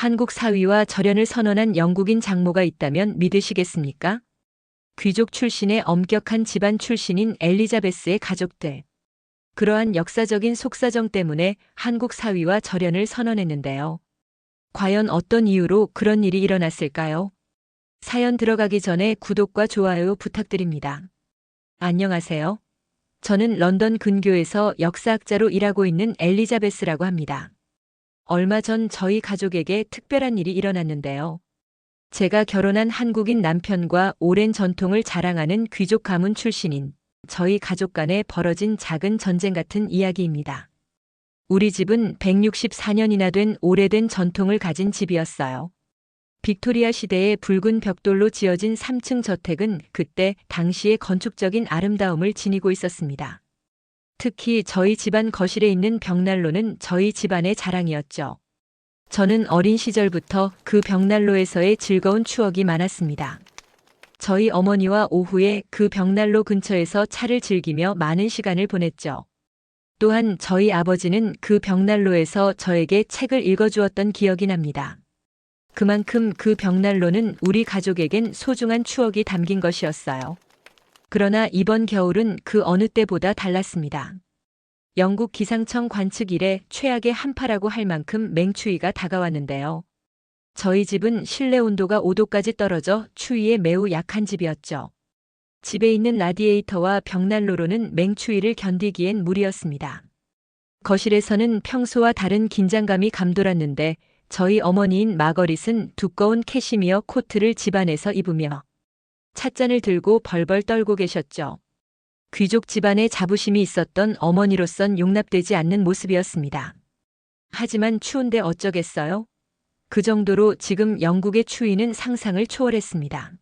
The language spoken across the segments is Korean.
한국 사위와 절연을 선언한 영국인 장모가 있다면 믿으시겠습니까? 귀족 출신의 엄격한 집안 출신인 엘리자베스의 가족들. 그러한 역사적인 속사정 때문에 한국 사위와 절연을 선언했는데요. 과연 어떤 이유로 그런 일이 일어났을까요? 사연 들어가기 전에 구독과 좋아요 부탁드립니다. 안녕하세요. 저는 런던 근교에서 역사학자로 일하고 있는 엘리자베스라고 합니다. 얼마 전 저희 가족에게 특별한 일이 일어났는데요. 제가 결혼한 한국인 남편과 오랜 전통을 자랑하는 귀족 가문 출신인 저희 가족 간에 벌어진 작은 전쟁 같은 이야기입니다. 우리 집은 164년이나 된 오래된 전통을 가진 집이었어요. 빅토리아 시대의 붉은 벽돌로 지어진 3층 저택은 그때 당시의 건축적인 아름다움을 지니고 있었습니다. 특히 저희 집안 거실에 있는 벽난로는 저희 집안의 자랑이었죠. 저는 어린 시절부터 그 벽난로에서의 즐거운 추억이 많았습니다. 저희 어머니와 오후에 그 벽난로 근처에서 차를 즐기며 많은 시간을 보냈죠. 또한 저희 아버지는 그 벽난로에서 저에게 책을 읽어주었던 기억이 납니다. 그만큼 그 벽난로는 우리 가족에겐 소중한 추억이 담긴 것이었어요. 그러나 이번 겨울은 그 어느 때보다 달랐습니다. 영국 기상청 관측 이래 최악의 한파라고 할 만큼 맹추위가 다가왔는데요. 저희 집은 실내 온도가 5도까지 떨어져 추위에 매우 약한 집이었죠. 집에 있는 라디에이터와 벽난로로는 맹추위를 견디기엔 무리였습니다. 거실에서는 평소와 다른 긴장감이 감돌았는데 저희 어머니인 마거릿은 두꺼운 캐시미어 코트를 집안에서 입으며 찻잔을 들고 벌벌 떨고 계셨죠. 귀족 집안에 자부심이 있었던 어머니로선 용납되지 않는 모습이었습니다. 하지만 추운데 어쩌겠어요? 그 정도로 지금 영국의 추위는 상상을 초월했습니다.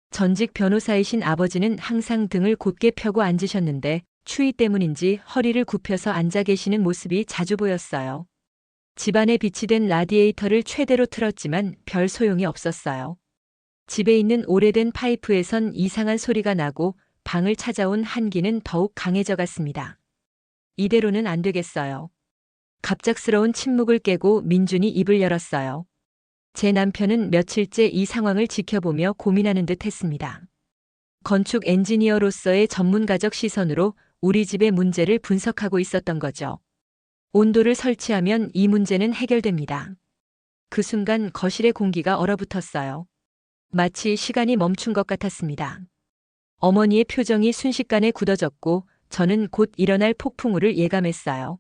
전직 변호사이신 아버지는 항상 등을 곧게 펴고 앉으셨는데 추위 때문인지 허리를 굽혀서 앉아 계시는 모습이 자주 보였어요. 집안에 비치된 라디에이터를 최대로 틀었지만 별 소용이 없었어요. 집에 있는 오래된 파이프에선 이상한 소리가 나고 방을 찾아온 한기는 더욱 강해져 갔습니다. 이대로는 안 되겠어요. 갑작스러운 침묵을 깨고 민준이 입을 열었어요. 제 남편은 며칠째 이 상황을 지켜보며 고민하는 듯 했습니다. 건축 엔지니어로서의 전문가적 시선으로 우리 집의 문제를 분석하고 있었던 거죠. 온도를 설치하면 이 문제는 해결됩니다. 그 순간 거실의 공기가 얼어붙었어요. 마치 시간이 멈춘 것 같았습니다. 어머니의 표정이 순식간에 굳어졌고 저는 곧 일어날 폭풍우를 예감했어요.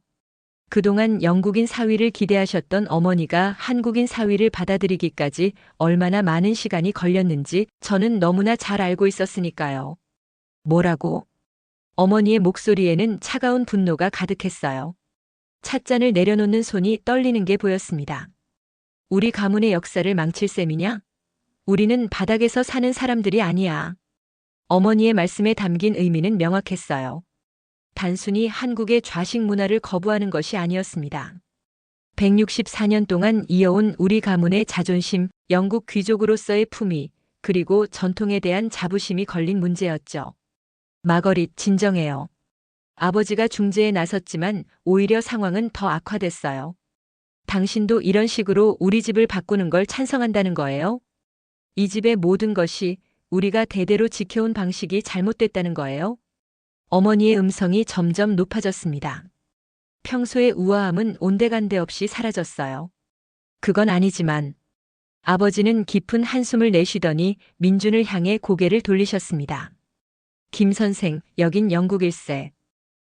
그동안 영국인 사위를 기대하셨던 어머니가 한국인 사위를 받아들이기까지 얼마나 많은 시간이 걸렸는지 저는 너무나 잘 알고 있었으니까요. 뭐라고? 어머니의 목소리에는 차가운 분노가 가득했어요. 찻잔을 내려놓는 손이 떨리는 게 보였습니다. 우리 가문의 역사를 망칠 셈이냐? 우리는 바닥에서 사는 사람들이 아니야. 어머니의 말씀에 담긴 의미는 명확했어요. 단순히 한국의 좌식 문화를 거부하는 것이 아니었습니다. 164년 동안 이어온 우리 가문의 자존심, 영국 귀족으로서의 품위, 그리고 전통에 대한 자부심이 걸린 문제였죠. 마거릿, 진정해요. 아버지가 중재에 나섰지만 오히려 상황은 더 악화됐어요. 당신도 이런 식으로 우리 집을 바꾸는 걸 찬성한다는 거예요? 이 집의 모든 것이 우리가 대대로 지켜온 방식이 잘못됐다는 거예요? 어머니의 음성이 점점 높아졌습니다. 평소의 우아함은 온데간데 없이 사라졌어요. 그건 아니지만 아버지는 깊은 한숨을 내쉬더니 민준을 향해 고개를 돌리셨습니다. 김 선생, 여긴 영국일세.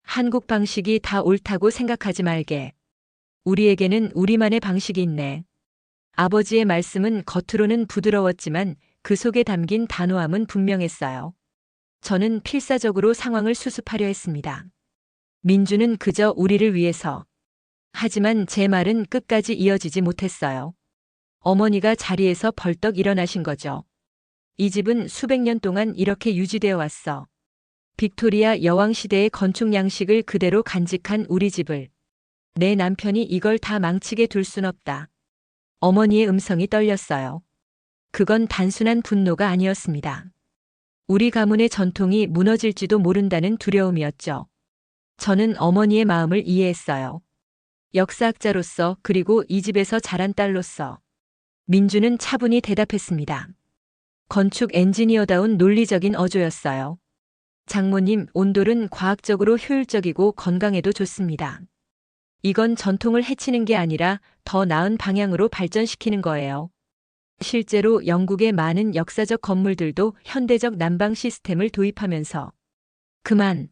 한국 방식이 다 옳다고 생각하지 말게. 우리에게는 우리만의 방식이 있네. 아버지의 말씀은 겉으로는 부드러웠지만 그 속에 담긴 단호함은 분명했어요. 저는 필사적으로 상황을 수습하려 했습니다. 민주는 그저 우리를 위해서. 하지만 제 말은 끝까지 이어지지 못했어요. 어머니가 자리에서 벌떡 일어나신 거죠. 이 집은 수백 년 동안 이렇게 유지되어 왔어. 빅토리아 여왕 시대의 건축 양식을 그대로 간직한 우리 집을. 내 남편이 이걸 다 망치게 둘 순 없다. 어머니의 음성이 떨렸어요. 그건 단순한 분노가 아니었습니다. 우리 가문의 전통이 무너질지도 모른다는 두려움이었죠. 저는 어머니의 마음을 이해했어요. 역사학자로서 그리고 이 집에서 자란 딸로서 민주는 차분히 대답했습니다. 건축 엔지니어다운 논리적인 어조였어요. 장모님, 온돌은 과학적으로 효율적이고 건강에도 좋습니다. 이건 전통을 해치는 게 아니라 더 나은 방향으로 발전시키는 거예요. 실제로 영국의 많은 역사적 건물들도 현대적 난방 시스템을 도입하면서 그만!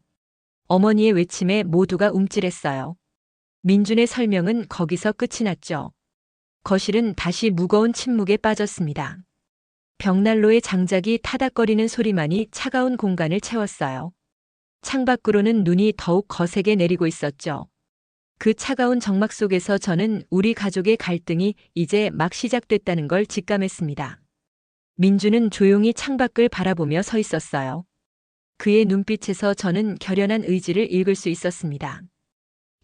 어머니의 외침에 모두가 움찔했어요. 민준의 설명은 거기서 끝이 났죠. 거실은 다시 무거운 침묵에 빠졌습니다. 벽난로의 장작이 타닥거리는 소리만이 차가운 공간을 채웠어요. 창밖으로는 눈이 더욱 거세게 내리고 있었죠. 그 차가운 정막 속에서 저는 우리 가족의 갈등이 이제 막 시작됐다는 걸 직감했습니다. 민주는 조용히 창밖을 바라보며 서 있었어요. 그의 눈빛에서 저는 결연한 의지를 읽을 수 있었습니다.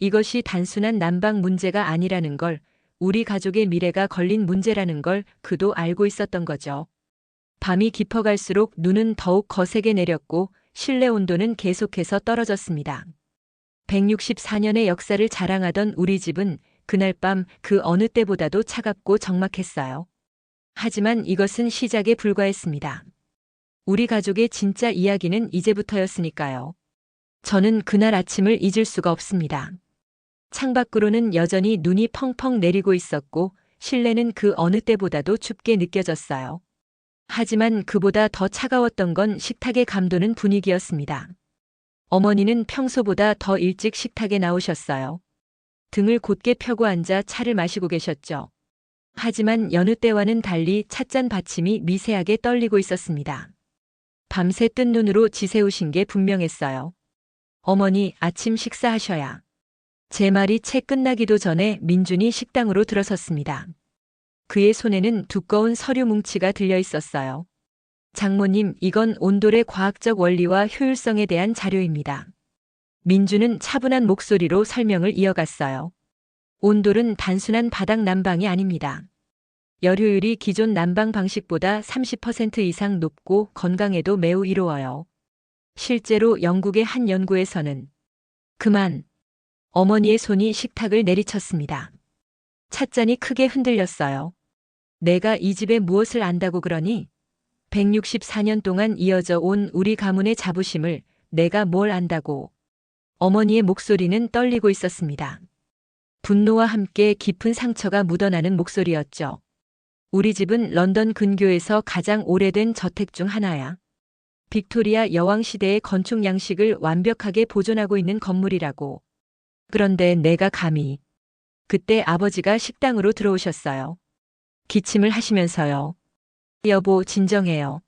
이것이 단순한 난방 문제가 아니라는 걸, 우리 가족의 미래가 걸린 문제라는 걸 그도 알고 있었던 거죠. 밤이 깊어갈수록 눈은 더욱 거세게 내렸고 실내 온도는 계속해서 떨어졌습니다. 164년의 역사를 자랑하던 우리 집은 그날 밤 그 어느 때보다도 차갑고 적막했어요. 하지만 이것은 시작에 불과했습니다. 우리 가족의 진짜 이야기는 이제부터였으니까요. 저는 그날 아침을 잊을 수가 없습니다. 창밖으로는 여전히 눈이 펑펑 내리고 있었고 실내는 그 어느 때보다도 춥게 느껴졌어요. 하지만 그보다 더 차가웠던 건 식탁에 감도는 분위기였습니다. 어머니는 평소보다 더 일찍 식탁에 나오셨어요. 등을 곧게 펴고 앉아 차를 마시고 계셨죠. 하지만 여느 때와는 달리 찻잔 받침이 미세하게 떨리고 있었습니다. 밤새 뜬 눈으로 지새우신 게 분명했어요. 어머니, 아침 식사하셔야. 제 말이 채 끝나기도 전에 민준이 식당으로 들어섰습니다. 그의 손에는 두꺼운 서류 뭉치가 들려 있었어요. 장모님, 이건 온돌의 과학적 원리와 효율성에 대한 자료입니다. 민주는 차분한 목소리로 설명을 이어갔어요. 온돌은 단순한 바닥 난방이 아닙니다. 열효율이 기존 난방 방식보다 30% 이상 높고 건강에도 매우 이로워요. 실제로 영국의 한 연구에서는 그만! 어머니의 손이 식탁을 내리쳤습니다. 찻잔이 크게 흔들렸어요. 내가 이 집에 무엇을 안다고 그러니? 164년 동안 이어져 온 우리 가문의 자부심을 내가 뭘 안다고. 어머니의 목소리는 떨리고 있었습니다. 분노와 함께 깊은 상처가 묻어나는 목소리였죠. 우리 집은 런던 근교에서 가장 오래된 저택 중 하나야. 빅토리아 여왕 시대의 건축 양식을 완벽하게 보존하고 있는 건물이라고. 그런데 내가 감히. 그때 아버지가 식당으로 들어오셨어요. 기침을 하시면서요. 여보, 진정해요.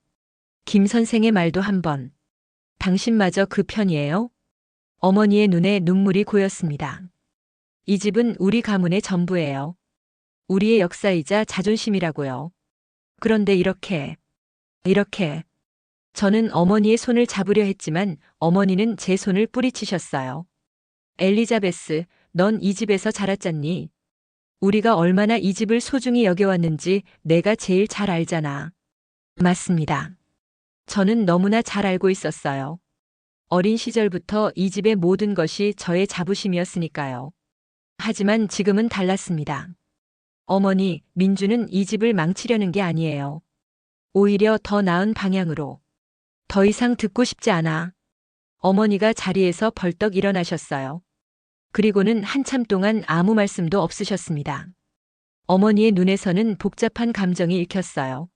김 선생의 말도 한번. 당신마저 그 편이에요? 어머니의 눈에 눈물이 고였습니다. 이 집은 우리 가문의 전부예요. 우리의 역사이자 자존심이라고요. 그런데 이렇게. 저는 어머니의 손을 잡으려 했지만 어머니는 제 손을 뿌리치셨어요. 엘리자베스, 넌 이 집에서 자랐잖니? 우리가 얼마나 이 집을 소중히 여겨왔는지 내가 제일 잘 알잖아. 맞습니다. 저는 너무나 잘 알고 있었어요. 어린 시절부터 이 집의 모든 것이 저의 자부심이었으니까요. 하지만 지금은 달랐습니다. 어머니, 민주는 이 집을 망치려는 게 아니에요. 오히려 더 나은 방향으로. 더 이상 듣고 싶지 않아. 어머니가 자리에서 벌떡 일어나셨어요. 그리고는 한참 동안 아무 말씀도 없으셨습니다. 어머니의 눈에서는 복잡한 감정이 읽혔어요.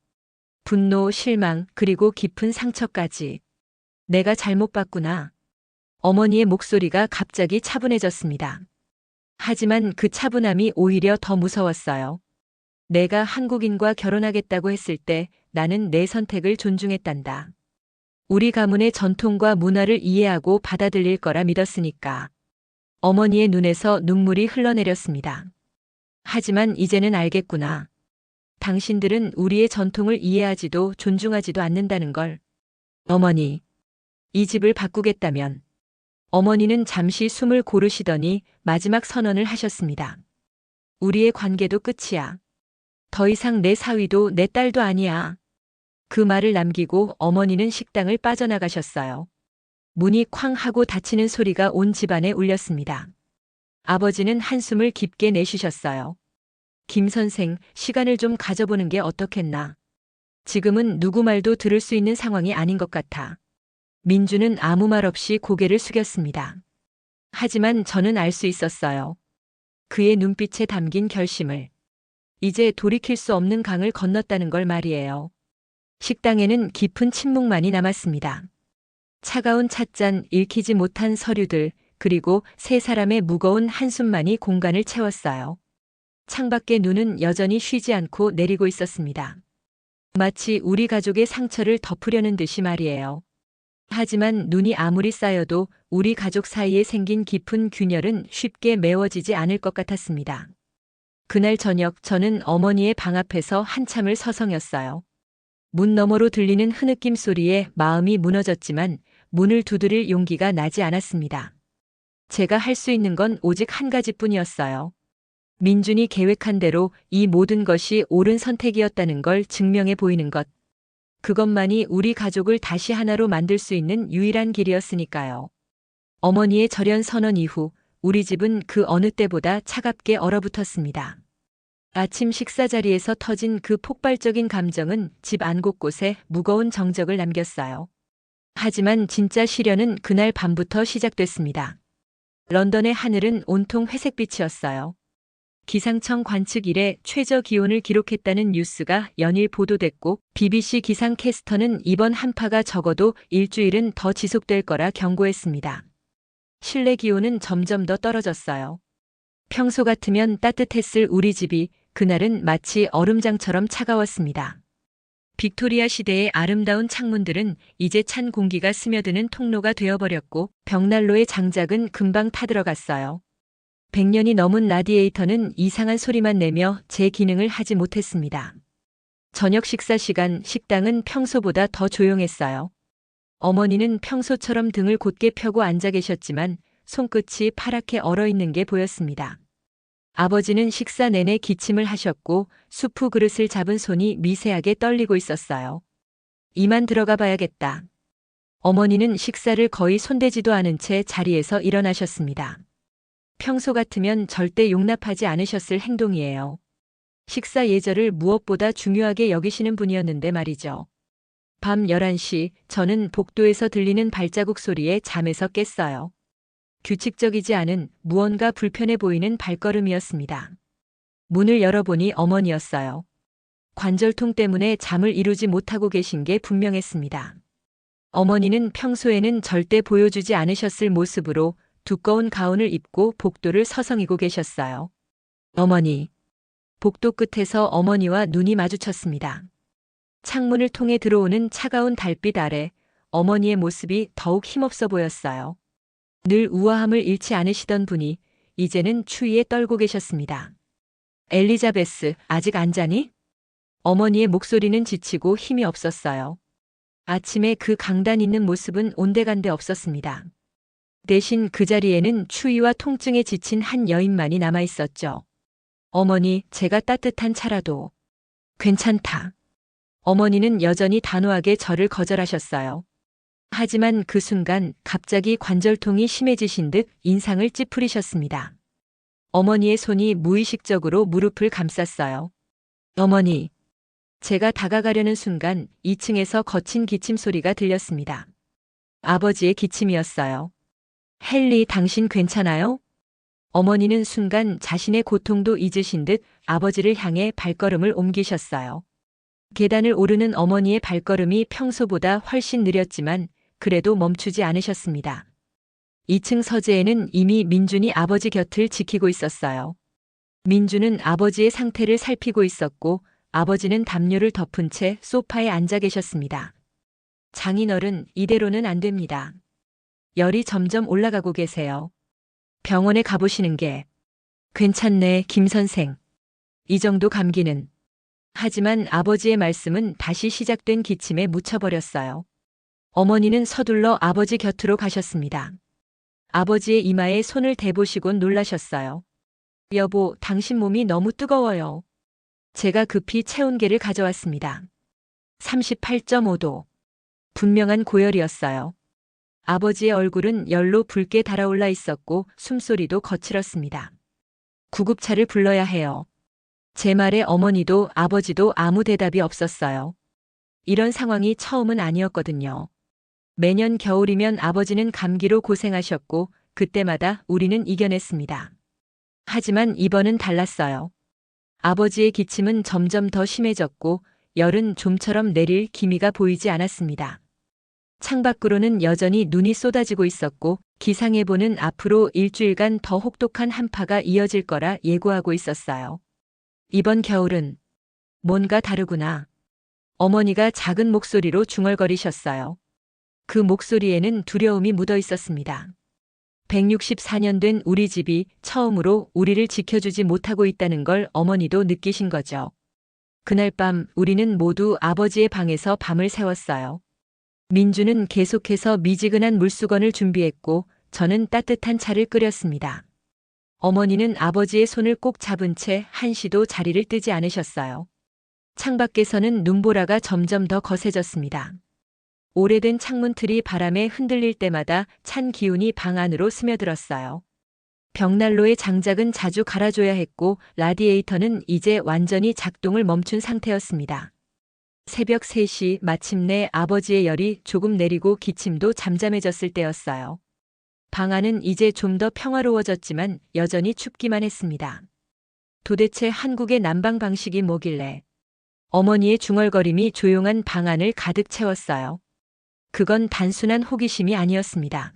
분노, 실망, 그리고 깊은 상처까지. 내가 잘못 봤구나. 어머니의 목소리가 갑자기 차분해졌습니다. 하지만 그 차분함이 오히려 더 무서웠어요. 내가 한국인과 결혼하겠다고 했을 때 나는 내 선택을 존중했단다. 우리 가문의 전통과 문화를 이해하고 받아들일 거라 믿었으니까. 어머니의 눈에서 눈물이 흘러내렸습니다. 하지만 이제는 알겠구나. 당신들은 우리의 전통을 이해하지도 존중하지도 않는다는 걸. 어머니, 이 집을 바꾸겠다면. 어머니는 잠시 숨을 고르시더니 마지막 선언을 하셨습니다. 우리의 관계도 끝이야. 더 이상 내 사위도 내 딸도 아니야. 그 말을 남기고 어머니는 식당을 빠져나가셨어요. 문이 쾅 하고 닫히는 소리가 온 집안에 울렸습니다. 아버지는 한숨을 깊게 내쉬셨어요. 김 선생, 시간을 좀 가져보는 게 어떻겠나. 지금은 누구 말도 들을 수 있는 상황이 아닌 것 같아. 민주는 아무 말 없이 고개를 숙였습니다. 하지만 저는 알 수 있었어요. 그의 눈빛에 담긴 결심을. 이제 돌이킬 수 없는 강을 건넜다는 걸 말이에요. 식당에는 깊은 침묵만이 남았습니다. 차가운 찻잔, 읽히지 못한 서류들, 그리고 세 사람의 무거운 한숨만이 공간을 채웠어요. 창밖의 눈은 여전히 쉬지 않고 내리고 있었습니다. 마치 우리 가족의 상처를 덮으려는 듯이 말이에요. 하지만 눈이 아무리 쌓여도 우리 가족 사이에 생긴 깊은 균열은 쉽게 메워지지 않을 것 같았습니다. 그날 저녁 저는 어머니의 방 앞에서 한참을 서성였어요. 문 너머로 들리는 흐느낌 소리에 마음이 무너졌지만 문을 두드릴 용기가 나지 않았습니다. 제가 할 수 있는 건 오직 한 가지뿐이었어요. 민준이 계획한 대로 이 모든 것이 옳은 선택이었다는 걸 증명해 보이는 것. 그것만이 우리 가족을 다시 하나로 만들 수 있는 유일한 길이었으니까요. 어머니의 절연 선언 이후 우리 집은 그 어느 때보다 차갑게 얼어붙었습니다. 아침 식사 자리에서 터진 그 폭발적인 감정은 집 안 곳곳에 무거운 정적을 남겼어요. 하지만 진짜 시련은 그날 밤부터 시작됐습니다. 런던의 하늘은 온통 회색빛이었어요. 기상청 관측 이래 최저 기온을 기록했다는 뉴스가 연일 보도됐고 BBC 기상캐스터는 이번 한파가 적어도 일주일은 더 지속될 거라 경고했습니다. 실내 기온은 점점 더 떨어졌어요. 평소 같으면 따뜻했을 우리 집이 그날은 마치 얼음장처럼 차가웠습니다. 빅토리아 시대의 아름다운 창문들은 이제 찬 공기가 스며드는 통로가 되어버렸고 벽난로의 장작은 금방 타들어갔어요. 100년이 넘은 라디에이터는 이상한 소리만 내며 제 기능을 하지 못했습니다. 저녁 식사 시간 식당은 평소보다 더 조용했어요. 어머니는 평소처럼 등을 곧게 펴고 앉아 계셨지만 손끝이 파랗게 얼어있는 게 보였습니다. 아버지는 식사 내내 기침을 하셨고 수프 그릇을 잡은 손이 미세하게 떨리고 있었어요. 이만 들어가 봐야겠다. 어머니는 식사를 거의 손대지도 않은 채 자리에서 일어나셨습니다. 평소 같으면 절대 용납하지 않으셨을 행동이에요. 식사 예절을 무엇보다 중요하게 여기시는 분이었는데 말이죠. 밤 11시 저는 복도에서 들리는 발자국 소리에 잠에서 깼어요. 규칙적이지 않은 무언가 불편해 보이는 발걸음이었습니다. 문을 열어보니 어머니였어요. 관절통 때문에 잠을 이루지 못하고 계신 게 분명했습니다. 어머니는 평소에는 절대 보여주지 않으셨을 모습으로 두꺼운 가운을 입고 복도를 서성이고 계셨어요. 어머니. 복도 끝에서 어머니와 눈이 마주쳤습니다. 창문을 통해 들어오는 차가운 달빛 아래 어머니의 모습이 더욱 힘없어 보였어요. 늘 우아함을 잃지 않으시던 분이 이제는 추위에 떨고 계셨습니다. 엘리자베스, 아직 안 자니? 어머니의 목소리는 지치고 힘이 없었어요. 아침에 그 강단 있는 모습은 온데간데 없었습니다. 대신 그 자리에는 추위와 통증에 지친 한 여인만이 남아 있었죠. 어머니, 제가 따뜻한 차라도. 괜찮다. 어머니는 여전히 단호하게 저를 거절하셨어요. 하지만 그 순간 갑자기 관절통이 심해지신 듯 인상을 찌푸리셨습니다. 어머니의 손이 무의식적으로 무릎을 감쌌어요. 어머니. 제가 다가가려는 순간 2층에서 거친 기침 소리가 들렸습니다. 아버지의 기침이었어요. 헨리, 당신 괜찮아요? 어머니는 순간 자신의 고통도 잊으신 듯 아버지를 향해 발걸음을 옮기셨어요. 계단을 오르는 어머니의 발걸음이 평소보다 훨씬 느렸지만 그래도 멈추지 않으셨습니다. 2층 서재에는 이미 민준이 아버지 곁을 지키고 있었어요. 민준은 아버지의 상태를 살피고 있었고 아버지는 담요를 덮은 채 소파에 앉아 계셨습니다. 장인어른, 이대로는 안 됩니다. 열이 점점 올라가고 계세요. 병원에 가보시는 게. 괜찮네, 김 선생. 이 정도 감기는. 하지만 아버지의 말씀은 다시 시작된 기침에 묻혀버렸어요. 어머니는 서둘러 아버지 곁으로 가셨습니다. 아버지의 이마에 손을 대보시곤 놀라셨어요. 여보, 당신 몸이 너무 뜨거워요. 제가 급히 체온계를 가져왔습니다. 38.5도. 분명한 고열이었어요. 아버지의 얼굴은 열로 붉게 달아올라 있었고 숨소리도 거칠었습니다. 구급차를 불러야 해요. 제 말에 어머니도 아버지도 아무 대답이 없었어요. 이런 상황이 처음은 아니었거든요. 매년 겨울이면 아버지는 감기로 고생하셨고 그때마다 우리는 이겨냈습니다. 하지만 이번은 달랐어요. 아버지의 기침은 점점 더 심해졌고 열은 좀처럼 내릴 기미가 보이지 않았습니다. 창밖으로는 여전히 눈이 쏟아지고 있었고 기상예보는 앞으로 일주일간 더 혹독한 한파가 이어질 거라 예고하고 있었어요. 이번 겨울은 뭔가 다르구나. 어머니가 작은 목소리로 중얼거리셨어요. 그 목소리에는 두려움이 묻어 있었습니다. 164년 된 우리 집이 처음으로 우리를 지켜주지 못하고 있다는 걸 어머니도 느끼신 거죠. 그날 밤 우리는 모두 아버지의 방에서 밤을 새웠어요. 민주는 계속해서 미지근한 물수건을 준비했고 저는 따뜻한 차를 끓였습니다. 어머니는 아버지의 손을 꼭 잡은 채 한시도 자리를 뜨지 않으셨어요. 창밖에서는 눈보라가 점점 더 거세졌습니다. 오래된 창문틀이 바람에 흔들릴 때마다 찬 기운이 방 안으로 스며들었어요. 벽난로의 장작은 자주 갈아줘야 했고 라디에이터는 이제 완전히 작동을 멈춘 상태였습니다. 새벽 3시 마침내 아버지의 열이 조금 내리고 기침도 잠잠해졌을 때였어요. 방 안은 이제 좀 더 평화로워졌지만 여전히 춥기만 했습니다. 도대체 한국의 난방 방식이 뭐길래 어머니의 중얼거림이 조용한 방 안을 가득 채웠어요. 그건 단순한 호기심이 아니었습니다.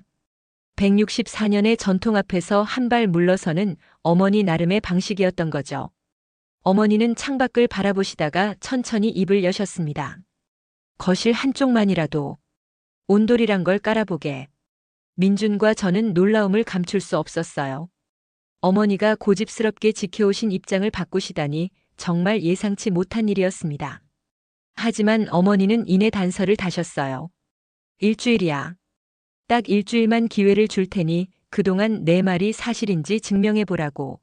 164년의 전통 앞에서 한 발 물러서는 어머니 나름의 방식이었던 거죠. 어머니는 창밖을 바라보시다가 천천히 입을 여셨습니다. 거실 한쪽만이라도 온돌이란 걸 깔아보게. 민준과 저는 놀라움을 감출 수 없었어요. 어머니가 고집스럽게 지켜오신 입장을 바꾸시다니 정말 예상치 못한 일이었습니다. 하지만 어머니는 이내 단서를 다셨어요. 일주일이야. 딱 일주일만 기회를 줄 테니 그동안 내 말이 사실인지 증명해보라고.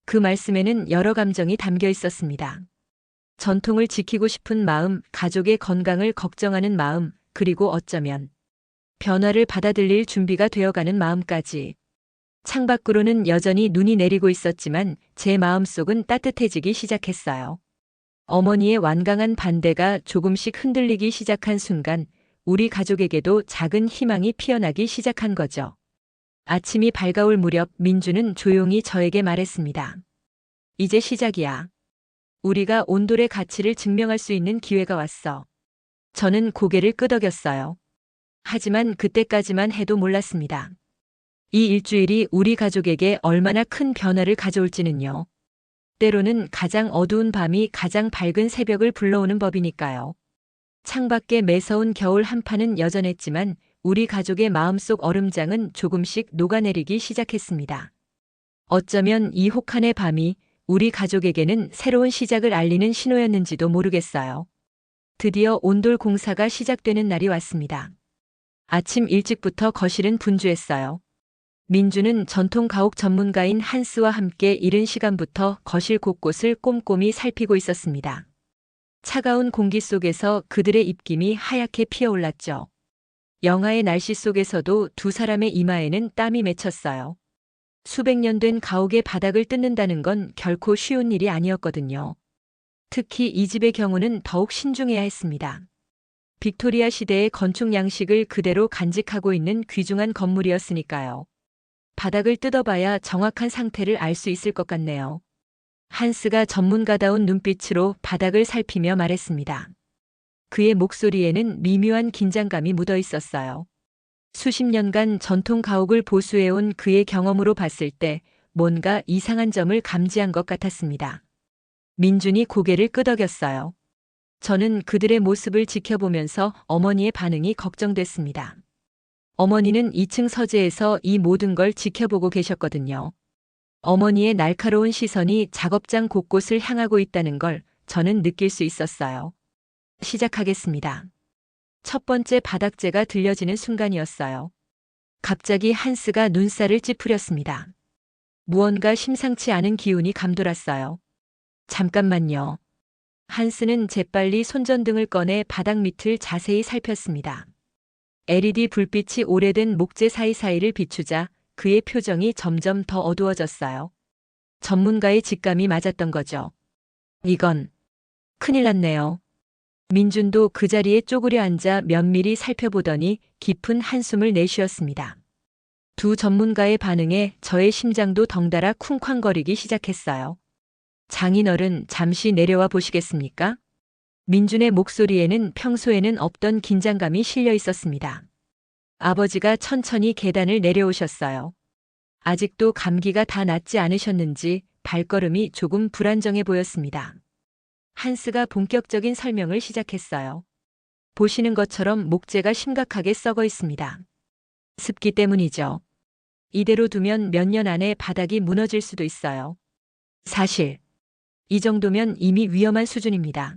그 말씀에는 여러 감정이 담겨 있었습니다. 전통을 지키고 싶은 마음, 가족의 건강을 걱정하는 마음, 그리고 어쩌면 변화를 받아들일 준비가 되어가는 마음까지. 창밖으로는 여전히 눈이 내리고 있었지만 제 마음속은 따뜻해지기 시작했어요. 어머니의 완강한 반대가 조금씩 흔들리기 시작한 순간 우리 가족에게도 작은 희망이 피어나기 시작한 거죠. 아침이 밝아올 무렵 민주는 조용히 저에게 말했습니다. 이제 시작이야. 우리가 온돌의 가치를 증명할 수 있는 기회가 왔어. 저는 고개를 끄덕였어요. 하지만 그때까지만 해도 몰랐습니다. 이 일주일이 우리 가족에게 얼마나 큰 변화를 가져올지는요. 때로는 가장 어두운 밤이 가장 밝은 새벽을 불러오는 법이니까요. 창밖에 매서운 겨울 한파는 여전했지만 우리 가족의 마음속 얼음장은 조금씩 녹아내리기 시작했습니다. 어쩌면 이 혹한의 밤이 우리 가족에게는 새로운 시작을 알리는 신호였는지도 모르겠어요. 드디어 온돌 공사가 시작되는 날이 왔습니다. 아침 일찍부터 거실은 분주했어요. 민주는 전통 가옥 전문가인 한스와 함께 이른 시간부터 거실 곳곳을 꼼꼼히 살피고 있었습니다. 차가운 공기 속에서 그들의 입김이 하얗게 피어올랐죠. 영하의 날씨 속에서도 두 사람의 이마에는 땀이 맺혔어요. 수백 년 된 가옥의 바닥을 뜯는다는 건 결코 쉬운 일이 아니었거든요. 특히 이 집의 경우는 더욱 신중해야 했습니다. 빅토리아 시대의 건축 양식을 그대로 간직하고 있는 귀중한 건물이었으니까요. 바닥을 뜯어봐야 정확한 상태를 알 수 있을 것 같네요. 한스가 전문가다운 눈빛으로 바닥을 살피며 말했습니다. 그의 목소리에는 미묘한 긴장감이 묻어 있었어요. 수십 년간 전통 가옥을 보수해온 그의 경험으로 봤을 때 뭔가 이상한 점을 감지한 것 같았습니다. 민준이 고개를 끄덕였어요. 저는 그들의 모습을 지켜보면서 어머니의 반응이 걱정됐습니다. 어머니는 2층 서재에서 이 모든 걸 지켜보고 계셨거든요. 어머니의 날카로운 시선이 작업장 곳곳을 향하고 있다는 걸 저는 느낄 수 있었어요. 시작하겠습니다. 첫 번째 바닥재가 들려지는 순간이었어요. 갑자기 한스가 눈살을 찌푸렸습니다. 무언가 심상치 않은 기운이 감돌았어요. 잠깐만요. 한스는 재빨리 손전등을 꺼내 바닥 밑을 자세히 살폈습니다. LED 불빛이 오래된 목재 사이사이를 비추자 그의 표정이 점점 더 어두워졌어요. 전문가의 직감이 맞았던 거죠. 이건 큰일 났네요. 민준도 그 자리에 쪼그려 앉아 면밀히 살펴보더니 깊은 한숨을 내쉬었습니다. 두 전문가의 반응에 저의 심장도 덩달아 쿵쾅거리기 시작했어요. 장인어른, 잠시 내려와 보시겠습니까? 민준의 목소리에는 평소에는 없던 긴장감이 실려 있었습니다. 아버지가 천천히 계단을 내려오셨어요. 아직도 감기가 다 낫지 않으셨는지 발걸음이 조금 불안정해 보였습니다. 한스가 본격적인 설명을 시작했어요. 보시는 것처럼 목재가 심각하게 썩어 있습니다. 습기 때문이죠. 이대로 두면 몇 년 안에 바닥이 무너질 수도 있어요. 사실 이 정도면 이미 위험한 수준입니다.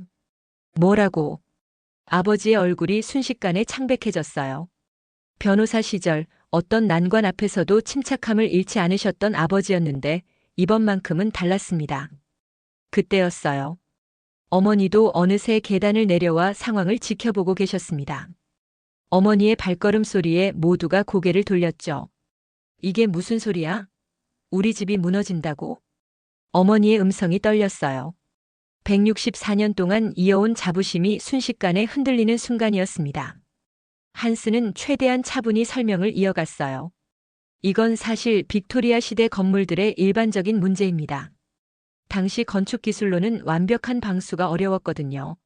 뭐라고? 아버지의 얼굴이 순식간에 창백해졌어요. 변호사 시절 어떤 난관 앞에서도 침착함을 잃지 않으셨던 아버지였는데 이번만큼은 달랐습니다. 그때였어요. 어머니도 어느새 계단을 내려와 상황을 지켜보고 계셨습니다. 어머니의 발걸음 소리에 모두가 고개를 돌렸죠. 이게 무슨 소리야? 우리 집이 무너진다고? 어머니의 음성이 떨렸어요. 164년 동안 이어온 자부심이 순식간에 흔들리는 순간이었습니다. 한스는 최대한 차분히 설명을 이어갔어요. 이건 사실 빅토리아 시대 건물들의 일반적인 문제입니다. 당시 건축 기술로는 완벽한 방수가 어려웠거든요.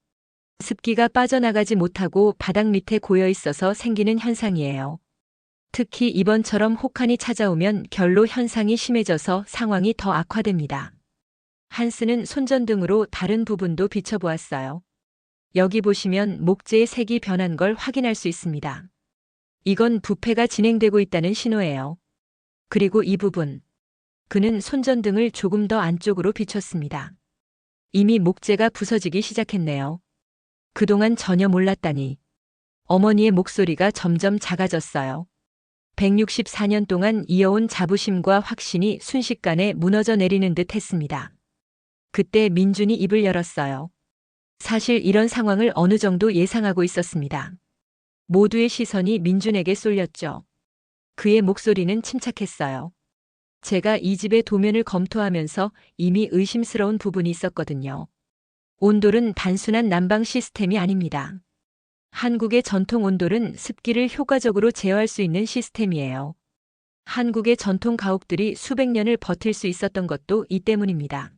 습기가 빠져나가지 못하고 바닥 밑에 고여 있어서 생기는 현상이에요. 특히 이번처럼 혹한이 찾아오면 결로 현상이 심해져서 상황이 더 악화됩니다. 한스는 손전등으로 다른 부분도 비춰보았어요. 여기 보시면 목재의 색이 변한 걸 확인할 수 있습니다. 이건 부패가 진행되고 있다는 신호예요. 그리고 이 부분. 그는 손전등을 조금 더 안쪽으로 비췄습니다. 이미 목재가 부서지기 시작했네요. 그동안 전혀 몰랐다니. 어머니의 목소리가 점점 작아졌어요. 164년 동안 이어온 자부심과 확신이 순식간에 무너져 내리는 듯 했습니다. 그때 민준이 입을 열었어요. 사실 이런 상황을 어느 정도 예상하고 있었습니다. 모두의 시선이 민준에게 쏠렸죠. 그의 목소리는 침착했어요. 제가 이 집의 도면을 검토하면서 이미 의심스러운 부분이 있었거든요. 온돌은 단순한 난방 시스템이 아닙니다. 한국의 전통 온돌은 습기를 효과적으로 제어할 수 있는 시스템이에요. 한국의 전통 가옥들이 수백 년을 버틸 수 있었던 것도 이 때문입니다.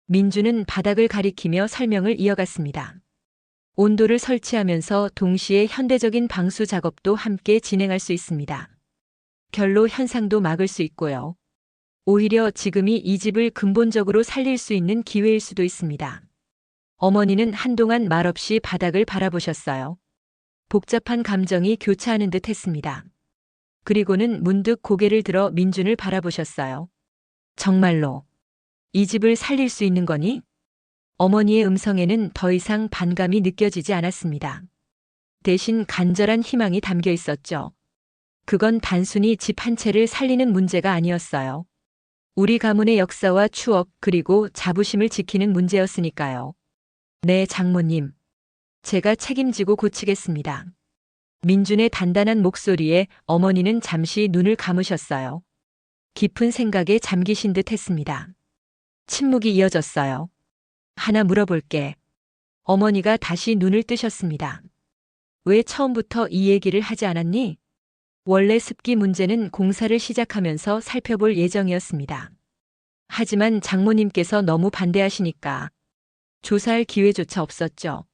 민주는 바닥을 가리키며 설명을 이어갔습니다. 온돌을 설치하면서 동시에 현대적인 방수 작업도 함께 진행할 수 있습니다. 결로 현상도 막을 수 있고요. 오히려 지금이 이 집을 근본적으로 살릴 수 있는 기회일 수도 있습니다. 어머니는 한동안 말없이 바닥을 바라보셨어요. 복잡한 감정이 교차하는 듯 했습니다. 그리고는 문득 고개를 들어 민준을 바라보셨어요. 정말로 이 집을 살릴 수 있는 거니? 어머니의 음성에는 더 이상 반감이 느껴지지 않았습니다. 대신 간절한 희망이 담겨 있었죠. 그건 단순히 집 한 채를 살리는 문제가 아니었어요. 우리 가문의 역사와 추억 그리고 자부심을 지키는 문제였으니까요. 네, 장모님. 제가 책임지고 고치겠습니다. 민준의 단단한 목소리에 어머니는 잠시 눈을 감으셨어요. 깊은 생각에 잠기신 듯 했습니다. 침묵이 이어졌어요. 하나 물어볼게. 어머니가 다시 눈을 뜨셨습니다. 왜 처음부터 이 얘기를 하지 않았니? 원래 습기 문제는 공사를 시작하면서 살펴볼 예정이었습니다. 하지만 장모님께서 너무 반대하시니까 조사할 기회조차 없었죠.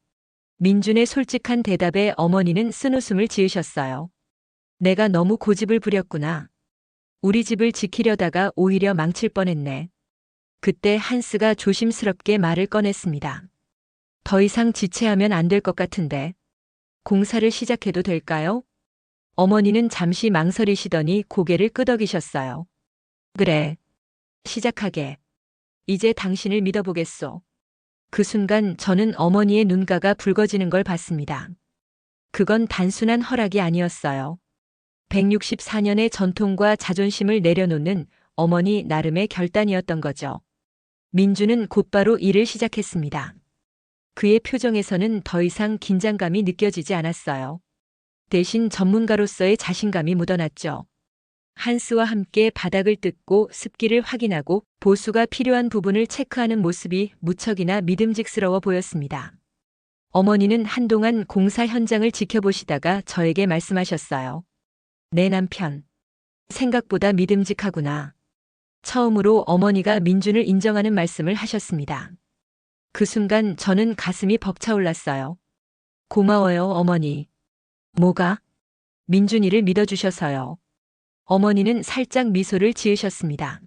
민준의 솔직한 대답에 어머니는 쓴웃음을 지으셨어요. 내가 너무 고집을 부렸구나. 우리 집을 지키려다가 오히려 망칠 뻔했네. 그때 한스가 조심스럽게 말을 꺼냈습니다. 더 이상 지체하면 안 될 것 같은데. 공사를 시작해도 될까요? 어머니는 잠시 망설이시더니 고개를 끄덕이셨어요. 그래. 시작하게. 이제 당신을 믿어보겠소. 그 순간 저는 어머니의 눈가가 붉어지는 걸 봤습니다. 그건 단순한 허락이 아니었어요. 164년의 전통과 자존심을 내려놓는 어머니 나름의 결단이었던 거죠. 민주는 곧바로 일을 시작했습니다. 그의 표정에서는 더 이상 긴장감이 느껴지지 않았어요. 대신 전문가로서의 자신감이 묻어났죠. 한스와 함께 바닥을 뜯고 습기를 확인하고 보수가 필요한 부분을 체크하는 모습이 무척이나 믿음직스러워 보였습니다. 어머니는 한동안 공사 현장을 지켜보시다가 저에게 말씀하셨어요. 내 남편. 생각보다 믿음직하구나. 처음으로 어머니가 민준을 인정하는 말씀을 하셨습니다. 그 순간 저는 가슴이 벅차올랐어요. 고마워요, 어머니. 뭐가? 민준이를 믿어주셔서요. 어머니는 살짝 미소를 지으셨습니다.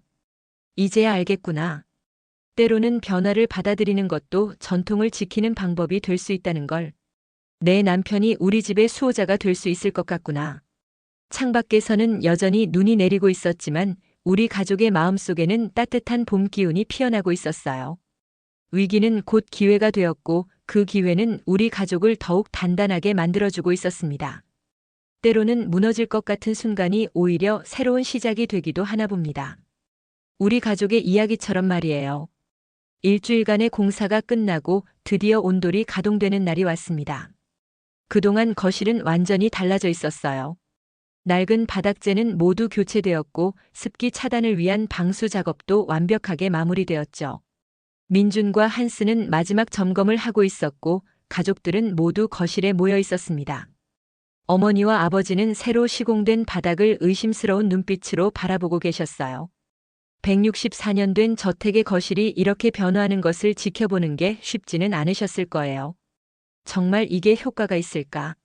이제야 알겠구나. 때로는 변화를 받아들이는 것도 전통을 지키는 방법이 될 수 있다는 걸. 내 남편이 우리 집의 수호자가 될 수 있을 것 같구나. 창밖에서는 여전히 눈이 내리고 있었지만 우리 가족의 마음속에는 따뜻한 봄 기운이 피어나고 있었어요. 위기는 곧 기회가 되었고 그 기회는 우리 가족을 더욱 단단하게 만들어주고 있었습니다. 때로는 무너질 것 같은 순간이 오히려 새로운 시작이 되기도 하나 봅니다. 우리 가족의 이야기처럼 말이에요. 일주일간의 공사가 끝나고 드디어 온돌이 가동되는 날이 왔습니다. 그동안 거실은 완전히 달라져 있었어요. 낡은 바닥재는 모두 교체되었고 습기 차단을 위한 방수 작업도 완벽하게 마무리되었죠. 민준과 한스는 마지막 점검을 하고 있었고 가족들은 모두 거실에 모여 있었습니다. 어머니와 아버지는 새로 시공된 바닥을 의심스러운 눈빛으로 바라보고 계셨어요. 164년 된 저택의 거실이 이렇게 변화하는 것을 지켜보는 게 쉽지는 않으셨을 거예요. 정말 이게 효과가 있을까?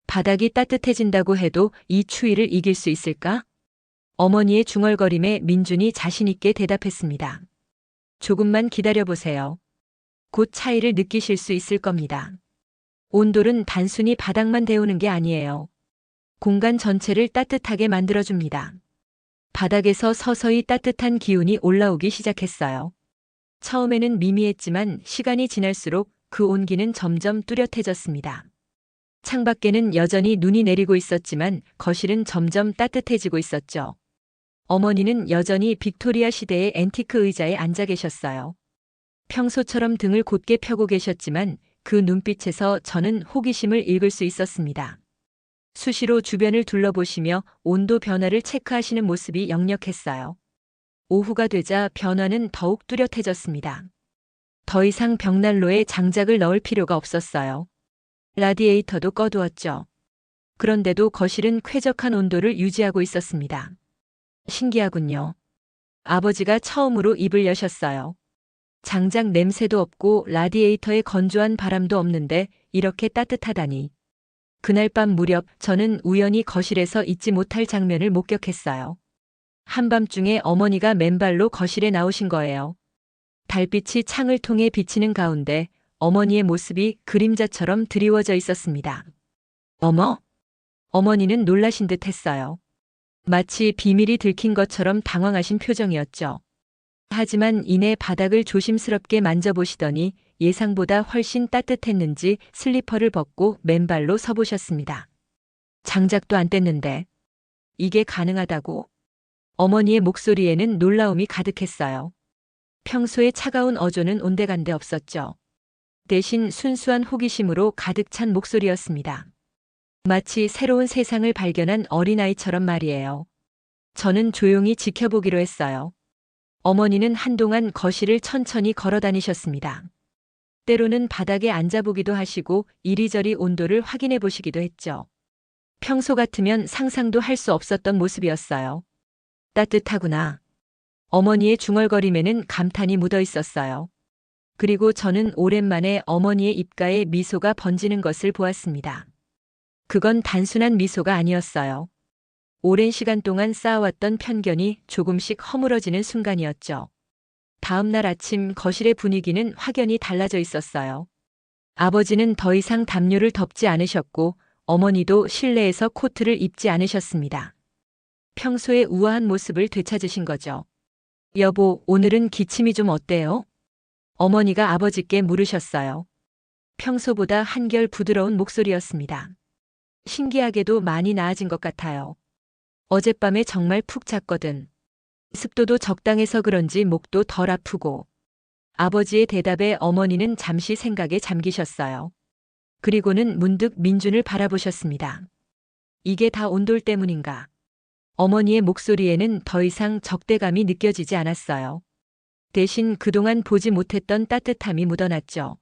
바닥이 따뜻해진다고 해도 이 추위를 이길 수 있을까? 어머니의 중얼거림에 민준이 자신 있게 대답했습니다. 조금만 기다려보세요. 곧 차이를 느끼실 수 있을 겁니다. 온돌은 단순히 바닥만 데우는 게 아니에요. 공간 전체를 따뜻하게 만들어줍니다. 바닥에서 서서히 따뜻한 기운이 올라오기 시작했어요. 처음에는 미미했지만 시간이 지날수록 그 온기는 점점 뚜렷해졌습니다. 창밖에는 여전히 눈이 내리고 있었지만 거실은 점점 따뜻해지고 있었죠. 어머니는 여전히 빅토리아 시대의 앤티크 의자에 앉아 계셨어요. 평소처럼 등을 곧게 펴고 계셨지만 그 눈빛에서 저는 호기심을 읽을 수 있었습니다. 수시로 주변을 둘러보시며 온도 변화를 체크하시는 모습이 역력했어요. 오후가 되자 변화는 더욱 뚜렷해졌습니다. 더 이상 벽난로에 장작을 넣을 필요가 없었어요. 라디에이터도 꺼두었죠. 그런데도 거실은 쾌적한 온도를 유지하고 있었습니다. 신기하군요. 아버지가 처음으로 입을 여셨어요. 장작 냄새도 없고 라디에이터에 건조한 바람도 없는데 이렇게 따뜻하다니. 그날 밤 무렵 저는 우연히 거실에서 잊지 못할 장면을 목격했어요. 한밤중에 어머니가 맨발로 거실에 나오신 거예요. 달빛이 창을 통해 비치는 가운데 어머니의 모습이 그림자처럼 드리워져 있었습니다. 어머? 어머니는 놀라신 듯 했어요. 마치 비밀이 들킨 것처럼 당황하신 표정이었죠. 하지만 이내 바닥을 조심스럽게 만져보시더니 예상보다 훨씬 따뜻했는지 슬리퍼를 벗고 맨발로 서보셨습니다. 장작도 안 뗐는데 이게 가능하다고? 어머니의 목소리에는 놀라움이 가득했어요. 평소에 차가운 어조는 온데간데 없었죠. 대신 순수한 호기심으로 가득 찬 목소리였습니다. 마치 새로운 세상을 발견한 어린아이처럼 말이에요. 저는 조용히 지켜보기로 했어요. 어머니는 한동안 거실을 천천히 걸어 다니셨습니다. 때로는 바닥에 앉아보기도 하시고 이리저리 온도를 확인해 보시기도 했죠. 평소 같으면 상상도 할 수 없었던 모습이었어요. 따뜻하구나. 어머니의 중얼거림에는 감탄이 묻어 있었어요. 그리고 저는 오랜만에 어머니의 입가에 미소가 번지는 것을 보았습니다. 그건 단순한 미소가 아니었어요. 오랜 시간 동안 쌓아왔던 편견이 조금씩 허물어지는 순간이었죠. 다음 날 아침 거실의 분위기는 확연히 달라져 있었어요. 아버지는 더 이상 담요를 덮지 않으셨고 어머니도 실내에서 코트를 입지 않으셨습니다. 평소의 우아한 모습을 되찾으신 거죠. 여보, 오늘은 기침이 좀 어때요? 어머니가 아버지께 물으셨어요. 평소보다 한결 부드러운 목소리였습니다. 신기하게도 많이 나아진 것 같아요. 어젯밤에 정말 푹 잤거든. 습도도 적당해서 그런지 목도 덜 아프고. 아버지의 대답에 어머니는 잠시 생각에 잠기셨어요. 그리고는 문득 민준을 바라보셨습니다. 이게 다 온돌 때문인가? 어머니의 목소리에는 더 이상 적대감이 느껴지지 않았어요. 대신 그동안 보지 못했던 따뜻함이 묻어났죠.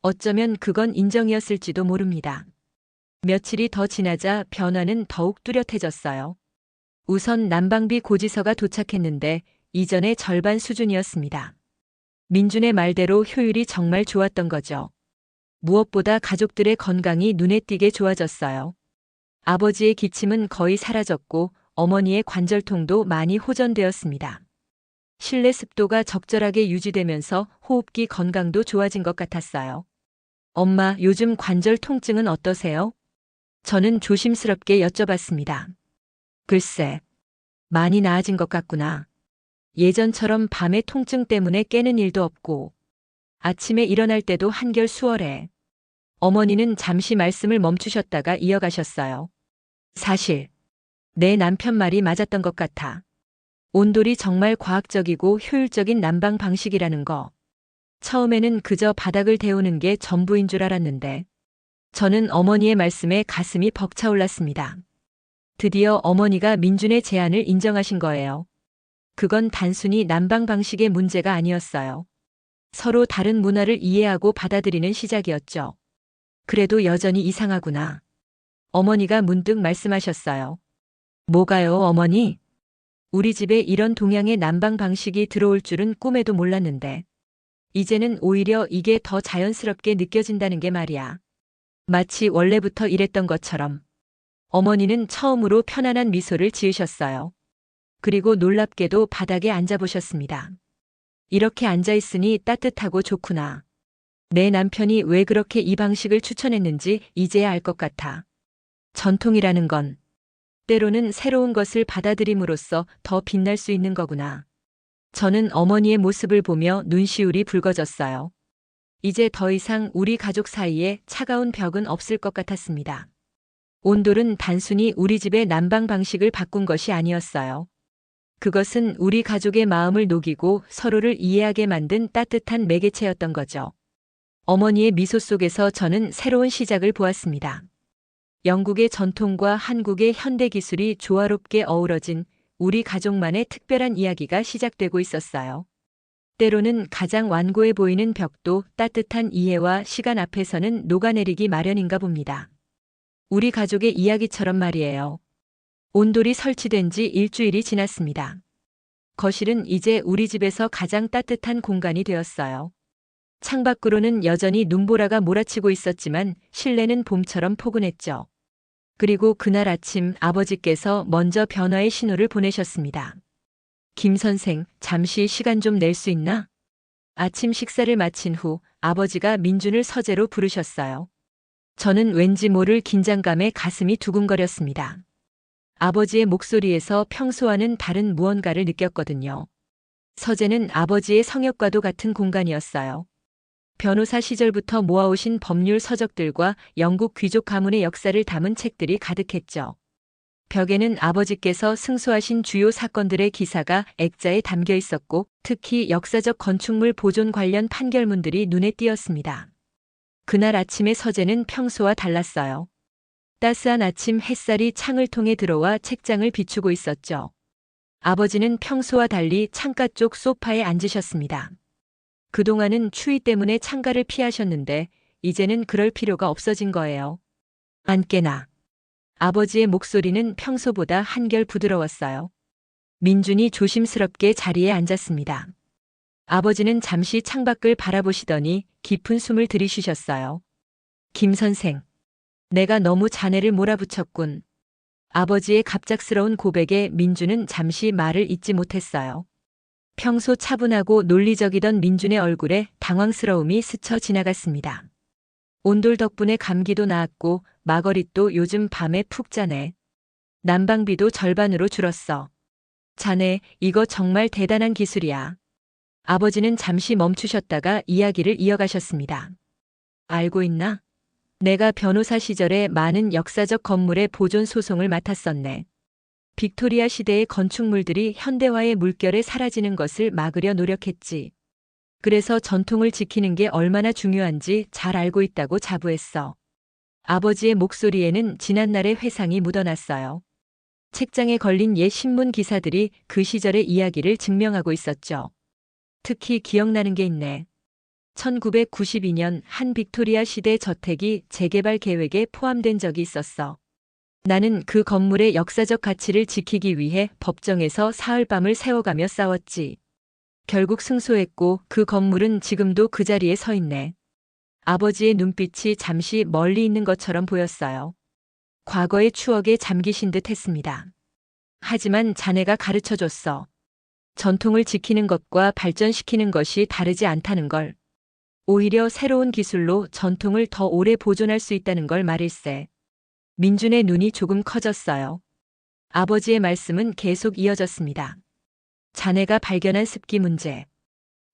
어쩌면 그건 인정이었을지도 모릅니다. 며칠이 더 지나자 변화는 더욱 뚜렷해졌어요. 우선 난방비 고지서가 도착했는데 이전의 절반 수준이었습니다. 민준의 말대로 효율이 정말 좋았던 거죠. 무엇보다 가족들의 건강이 눈에 띄게 좋아졌어요. 아버지의 기침은 거의 사라졌고 어머니의 관절통도 많이 호전되었습니다. 실내 습도가 적절하게 유지되면서 호흡기 건강도 좋아진 것 같았어요. 엄마, 요즘 관절 통증은 어떠세요? 저는 조심스럽게 여쭤봤습니다. 글쎄, 많이 나아진 것 같구나. 예전처럼 밤에 통증 때문에 깨는 일도 없고, 아침에 일어날 때도 한결 수월해. 어머니는 잠시 말씀을 멈추셨다가 이어가셨어요. 사실, 내 남편 말이 맞았던 것 같아. 온돌이 정말 과학적이고 효율적인 난방 방식이라는 거. 처음에는 그저 바닥을 데우는 게 전부인 줄 알았는데, 저는 어머니의 말씀에 가슴이 벅차올랐습니다. 드디어 어머니가 민준의 제안을 인정하신 거예요. 그건 단순히 난방 방식의 문제가 아니었어요. 서로 다른 문화를 이해하고 받아들이는 시작이었죠. 그래도 여전히 이상하구나. 어머니가 문득 말씀하셨어요. 뭐가요, 어머니? 우리 집에 이런 동양의 난방 방식이 들어올 줄은 꿈에도 몰랐는데. 이제는 오히려 이게 더 자연스럽게 느껴진다는 게 말이야. 마치 원래부터 이랬던 것처럼. 어머니는 처음으로 편안한 미소를 지으셨어요. 그리고 놀랍게도 바닥에 앉아보셨습니다. 이렇게 앉아있으니 따뜻하고 좋구나. 내 남편이 왜 그렇게 이 방식을 추천했는지 이제야 알 것 같아. 전통이라는 건 때로는 새로운 것을 받아들임으로써 더 빛날 수 있는 거구나. 저는 어머니의 모습을 보며 눈시울이 붉어졌어요. 이제 더 이상 우리 가족 사이에 차가운 벽은 없을 것 같았습니다. 온돌은 단순히 우리 집의 난방 방식을 바꾼 것이 아니었어요. 그것은 우리 가족의 마음을 녹이고 서로를 이해하게 만든 따뜻한 매개체였던 거죠. 어머니의 미소 속에서 저는 새로운 시작을 보았습니다. 영국의 전통과 한국의 현대 기술이 조화롭게 어우러진 우리 가족만의 특별한 이야기가 시작되고 있었어요. 때로는 가장 완고해 보이는 벽도 따뜻한 이해와 시간 앞에서는 녹아내리기 마련인가 봅니다. 우리 가족의 이야기처럼 말이에요. 온돌이 설치된 지 일주일이 지났습니다. 거실은 이제 우리 집에서 가장 따뜻한 공간이 되었어요. 창밖으로는 여전히 눈보라가 몰아치고 있었지만 실내는 봄처럼 포근했죠. 그리고 그날 아침 아버지께서 먼저 변화의 신호를 보내셨습니다. 김 선생, 잠시 시간 좀 낼 수 있나? 아침 식사를 마친 후 아버지가 민준을 서재로 부르셨어요. 저는 왠지 모를 긴장감에 가슴이 두근거렸습니다. 아버지의 목소리에서 평소와는 다른 무언가를 느꼈거든요. 서재는 아버지의 성역과도 같은 공간이었어요. 변호사 시절부터 모아오신 법률 서적들과 영국 귀족 가문의 역사를 담은 책들이 가득했죠. 벽에는 아버지께서 승소하신 주요 사건들의 기사가 액자에 담겨 있었고 특히 역사적 건축물 보존 관련 판결문들이 눈에 띄었습니다. 그날 아침의 서재는 평소와 달랐어요. 따스한 아침 햇살이 창을 통해 들어와 책장을 비추고 있었죠. 아버지는 평소와 달리 창가 쪽 소파에 앉으셨습니다. 그동안은 추위 때문에 창가를 피하셨는데 이제는 그럴 필요가 없어진 거예요. 앉게나. 아버지의 목소리는 평소보다 한결 부드러웠어요. 민준이 조심스럽게 자리에 앉았습니다. 아버지는 잠시 창밖을 바라보시더니 깊은 숨을 들이쉬셨어요. 김 선생, 내가 너무 자네를 몰아붙였군. 아버지의 갑작스러운 고백에 민준은 잠시 말을 잇지 못했어요. 평소 차분하고 논리적이던 민준의 얼굴에 당황스러움이 스쳐 지나갔습니다. 온돌 덕분에 감기도 나았고 마거릿도 요즘 밤에 푹 자네. 난방비도 절반으로 줄었어. 자네, 이거 정말 대단한 기술이야. 아버지는 잠시 멈추셨다가 이야기를 이어가셨습니다. 알고 있나? 내가 변호사 시절에 많은 역사적 건물의 보존 소송을 맡았었네. 빅토리아 시대의 건축물들이 현대화의 물결에 사라지는 것을 막으려 노력했지. 그래서 전통을 지키는 게 얼마나 중요한지 잘 알고 있다고 자부했어. 아버지의 목소리에는 지난날의 회상이 묻어났어요. 책장에 걸린 옛 신문 기사들이 그 시절의 이야기를 증명하고 있었죠. 특히 기억나는 게 있네. 1992년 한 빅토리아 시대 저택이 재개발 계획에 포함된 적이 있었어. 나는 그 건물의 역사적 가치를 지키기 위해 법정에서 사흘밤을 새워가며 싸웠지. 결국 승소했고 그 건물은 지금도 그 자리에 서 있네. 아버지의 눈빛이 잠시 멀리 있는 것처럼 보였어요. 과거의 추억에 잠기신 듯 했습니다. 하지만 자네가 가르쳐줬어. 전통을 지키는 것과 발전시키는 것이 다르지 않다는 걸. 오히려 새로운 기술로 전통을 더 오래 보존할 수 있다는 걸 말일세. 민준의 눈이 조금 커졌어요. 아버지의 말씀은 계속 이어졌습니다. 자네가 발견한 습기 문제.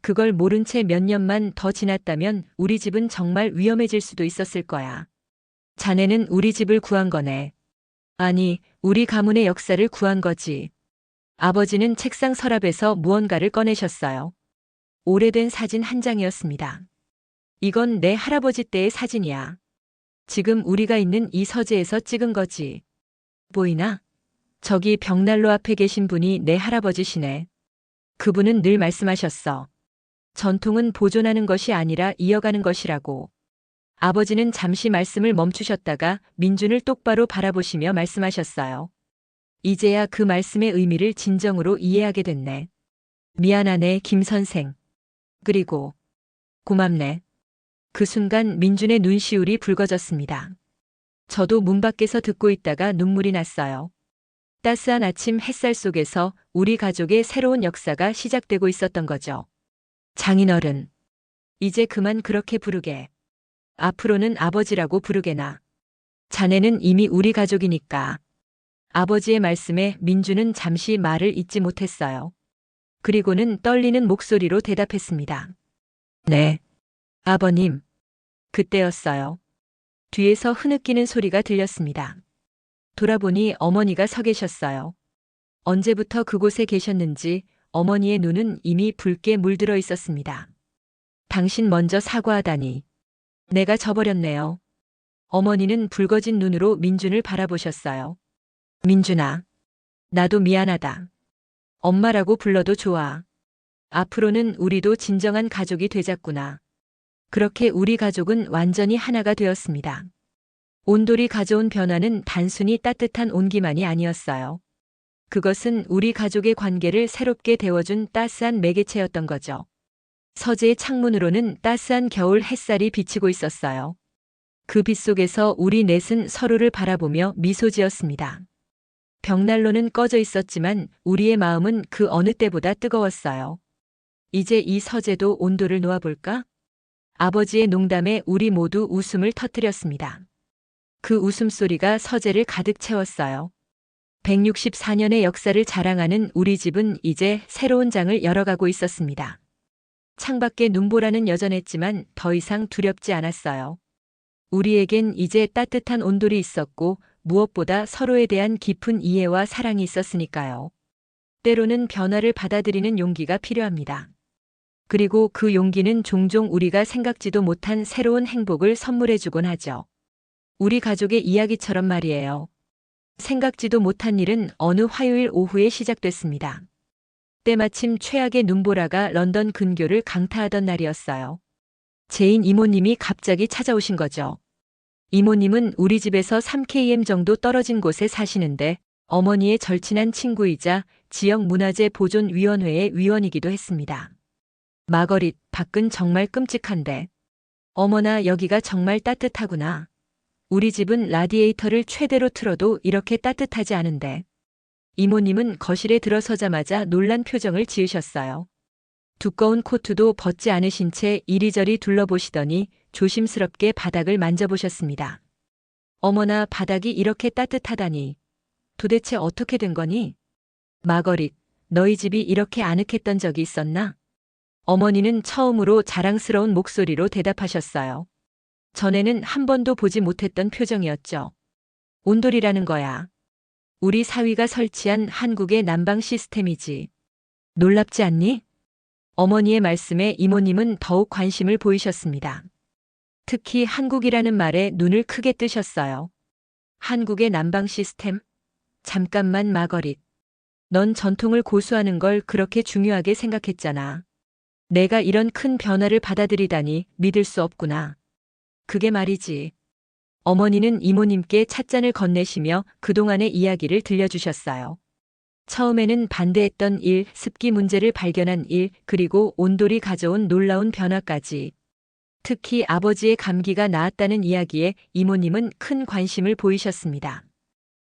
그걸 모른 채 몇 년만 더 지났다면 우리 집은 정말 위험해질 수도 있었을 거야. 자네는 우리 집을 구한 거네. 아니, 우리 가문의 역사를 구한 거지. 아버지는 책상 서랍에서 무언가를 꺼내셨어요. 오래된 사진 한 장이었습니다. 이건 내 할아버지 때의 사진이야. 지금 우리가 있는 이 서재에서 찍은 거지. 보이나? 저기 벽난로 앞에 계신 분이 내 할아버지시네. 그분은 늘 말씀하셨어. 전통은 보존하는 것이 아니라 이어가는 것이라고. 아버지는 잠시 말씀을 멈추셨다가 민준을 똑바로 바라보시며 말씀하셨어요. 이제야 그 말씀의 의미를 진정으로 이해하게 됐네. 미안하네, 김 선생. 그리고 고맙네. 그 순간 민준의 눈시울이 붉어졌습니다. 저도 문 밖에서 듣고 있다가 눈물이 났어요. 따스한 아침 햇살 속에서 우리 가족의 새로운 역사가 시작되고 있었던 거죠. 장인어른, 이제 그만 그렇게 부르게. 앞으로는 아버지라고 부르게나. 자네는 이미 우리 가족이니까. 아버지의 말씀에 민주는 잠시 말을 잇지 못했어요. 그리고는 떨리는 목소리로 대답했습니다. 네, 아버님. 그때였어요. 뒤에서 흐느끼는 소리가 들렸습니다. 돌아보니 어머니가 서 계셨어요. 언제부터 그곳에 계셨는지 어머니의 눈은 이미 붉게 물들어 있었습니다. 당신 먼저 사과하다니. 내가 져버렸네요. 어머니는 붉어진 눈으로 민준을 바라보셨어요. 민준아, 나도 미안하다. 엄마라고 불러도 좋아. 앞으로는 우리도 진정한 가족이 되자꾸나. 그렇게 우리 가족은 완전히 하나가 되었습니다. 온돌이 가져온 변화는 단순히 따뜻한 온기만이 아니었어요. 그것은 우리 가족의 관계를 새롭게 데워준 따스한 매개체였던 거죠. 서재의 창문으로는 따스한 겨울 햇살이 비치고 있었어요. 그 빛 속에서 우리 넷은 서로를 바라보며 미소 지었습니다. 벽난로는 꺼져 있었지만 우리의 마음은 그 어느 때보다 뜨거웠어요. 이제 이 서재도 온도를 놓아볼까? 아버지의 농담에 우리 모두 웃음을 터뜨렸습니다. 그 웃음소리가 서재를 가득 채웠어요. 164년의 역사를 자랑하는 우리 집은 이제 새로운 장을 열어가고 있었습니다. 창밖에 눈보라는 여전했지만 더 이상 두렵지 않았어요. 우리에겐 이제 따뜻한 온돌이 있었고 무엇보다 서로에 대한 깊은 이해와 사랑이 있었으니까요. 때로는 변화를 받아들이는 용기가 필요합니다. 그리고 그 용기는 종종 우리가 생각지도 못한 새로운 행복을 선물해주곤 하죠. 우리 가족의 이야기처럼 말이에요. 생각지도 못한 일은 어느 화요일 오후에 시작됐습니다. 때마침 최악의 눈보라가 런던 근교를 강타하던 날이었어요. 제인 이모님이 갑자기 찾아오신 거죠. 이모님은 우리 집에서 3km 정도 떨어진 곳에 사시는데 어머니의 절친한 친구이자 지역문화재보존위원회의 위원이기도 했습니다. 마거릿, 밖은 정말 끔찍한데. 어머나, 여기가 정말 따뜻하구나. 우리 집은 라디에이터를 최대로 틀어도 이렇게 따뜻하지 않은데. 이모님은 거실에 들어서자마자 놀란 표정을 지으셨어요. 두꺼운 코트도 벗지 않으신 채 이리저리 둘러보시더니 조심스럽게 바닥을 만져보셨습니다. 어머나, 바닥이 이렇게 따뜻하다니. 도대체 어떻게 된 거니? 마거릿, 너희 집이 이렇게 아늑했던 적이 있었나? 어머니는 처음으로 자랑스러운 목소리로 대답하셨어요. 전에는 한 번도 보지 못했던 표정이었죠. 온돌이라는 거야. 우리 사위가 설치한 한국의 난방 시스템이지. 놀랍지 않니? 어머니의 말씀에 이모님은 더욱 관심을 보이셨습니다. 특히 한국이라는 말에 눈을 크게 뜨셨어요. 한국의 난방 시스템? 잠깐만, 마거릿. 넌 전통을 고수하는 걸 그렇게 중요하게 생각했잖아. 내가 이런 큰 변화를 받아들이다니 믿을 수 없구나. 그게 말이지. 어머니는 이모님께 찻잔을 건네시며 그동안의 이야기를 들려주셨어요. 처음에는 반대했던 일, 습기 문제를 발견한 일, 그리고 온돌이 가져온 놀라운 변화까지. 특히 아버지의 감기가 나았다는 이야기에 이모님은 큰 관심을 보이셨습니다.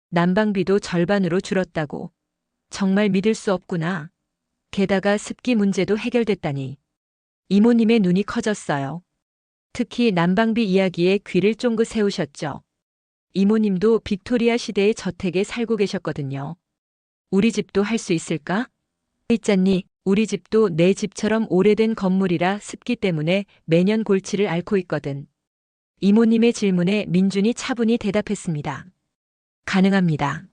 난방비도 절반으로 줄었다고. 정말 믿을 수 없구나. 게다가 습기 문제도 해결됐다니. 이모님의 눈이 커졌어요. 특히 난방비 이야기에 귀를 쫑긋 세우셨죠. 이모님도 빅토리아 시대의 저택에 살고 계셨거든요. 우리 집도 할 수 있을까? 있잖니, 우리 집도 내 집처럼 오래된 건물이라 습기 때문에 매년 골치를 앓고 있거든. 이모님의 질문에 민준이 차분히 대답했습니다. 가능합니다.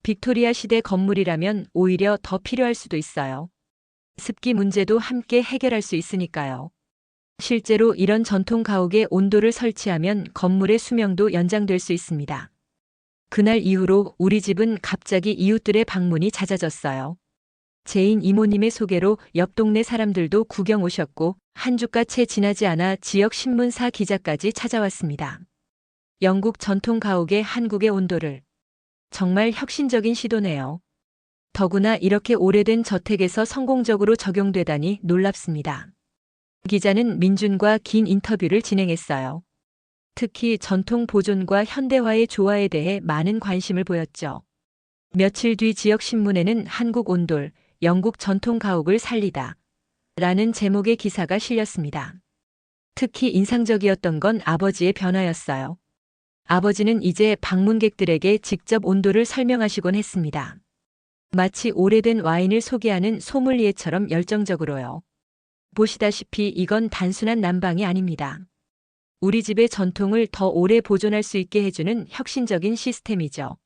빅토리아 시대 건물이라면 오히려 더 필요할 수도 있어요. 습기 문제도 함께 해결할 수 있으니까요. 실제로 이런 전통 가옥에 온도를 설치하면 건물의 수명도 연장될 수 있습니다. 그날 이후로 우리 집은 갑자기 이웃들의 방문이 잦아졌어요. 제인 이모님의 소개로 옆 동네 사람들도 구경 오셨고 한 주가 채 지나지 않아 지역 신문사 기자까지 찾아왔습니다. 영국 전통 가옥의 한국의 온도를. 정말 혁신적인 시도네요. 더구나 이렇게 오래된 저택에서 성공적으로 적용되다니 놀랍습니다. 기자는 민준과 긴 인터뷰를 진행했어요. 특히 전통 보존과 현대화의 조화에 대해 많은 관심을 보였죠. 며칠 뒤 지역 신문에는 한국 온돌, 영국 전통 가옥을 살리다 라는 제목의 기사가 실렸습니다. 특히 인상적이었던 건 아버지의 변화였어요. 아버지는 이제 방문객들에게 직접 온도를 설명하시곤 했습니다. 마치 오래된 와인을 소개하는 소믈리에처럼 열정적으로요. 보시다시피 이건 단순한 난방이 아닙니다. 우리 집의 전통을 더 오래 보존할 수 있게 해주는 혁신적인 시스템이죠.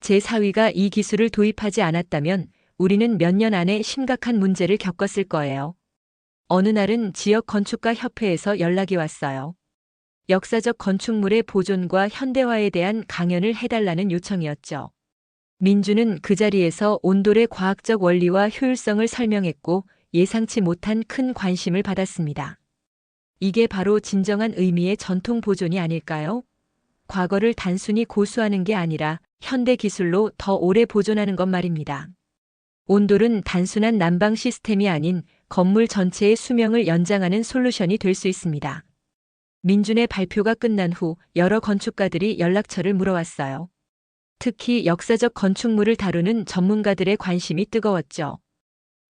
제 사위가 이 기술을 도입하지 않았다면 우리는 몇 년 안에 심각한 문제를 겪었을 거예요. 어느 날은 지역 건축가 협회에서 연락이 왔어요. 역사적 건축물의 보존과 현대화에 대한 강연을 해달라는 요청이었죠. 민주는 그 자리에서 온돌의 과학적 원리와 효율성을 설명했고 예상치 못한 큰 관심을 받았습니다. 이게 바로 진정한 의미의 전통 보존이 아닐까요? 과거를 단순히 고수하는 게 아니라 현대 기술로 더 오래 보존하는 것 말입니다. 온돌은 단순한 난방 시스템이 아닌 건물 전체의 수명을 연장하는 솔루션이 될 수 있습니다. 민준의 발표가 끝난 후 여러 건축가들이 연락처를 물어왔어요. 특히 역사적 건축물을 다루는 전문가들의 관심이 뜨거웠죠.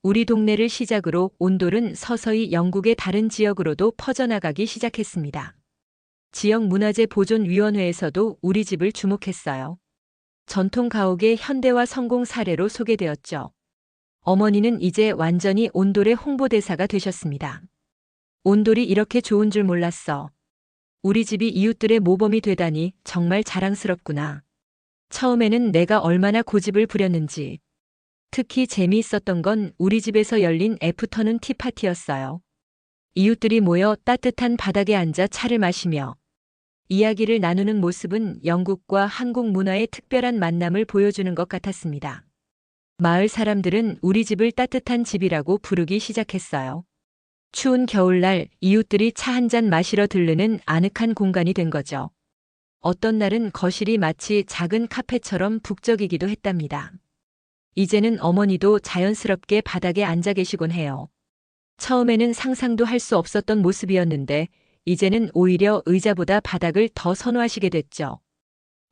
우리 동네를 시작으로 온돌은 서서히 영국의 다른 지역으로도 퍼져나가기 시작했습니다. 지역 문화재 보존위원회에서도 우리 집을 주목했어요. 전통 가옥의 현대화 성공 사례로 소개되었죠. 어머니는 이제 완전히 온돌의 홍보대사가 되셨습니다. 온돌이 이렇게 좋은 줄 몰랐어. 우리 집이 이웃들의 모범이 되다니 정말 자랑스럽구나. 처음에는 내가 얼마나 고집을 부렸는지. 특히 재미있었던 건 우리 집에서 열린 애프터눈 티파티였어요. 이웃들이 모여 따뜻한 바닥에 앉아 차를 마시며 이야기를 나누는 모습은 영국과 한국 문화의 특별한 만남을 보여주는 것 같았습니다. 마을 사람들은 우리 집을 따뜻한 집이라고 부르기 시작했어요. 추운 겨울날 이웃들이 차 한 잔 마시러 들르는 아늑한 공간이 된 거죠. 어떤 날은 거실이 마치 작은 카페처럼 북적이기도 했답니다. 이제는 어머니도 자연스럽게 바닥에 앉아 계시곤 해요. 처음에는 상상도 할 수 없었던 모습이었는데 이제는 오히려 의자보다 바닥을 더 선호하시게 됐죠.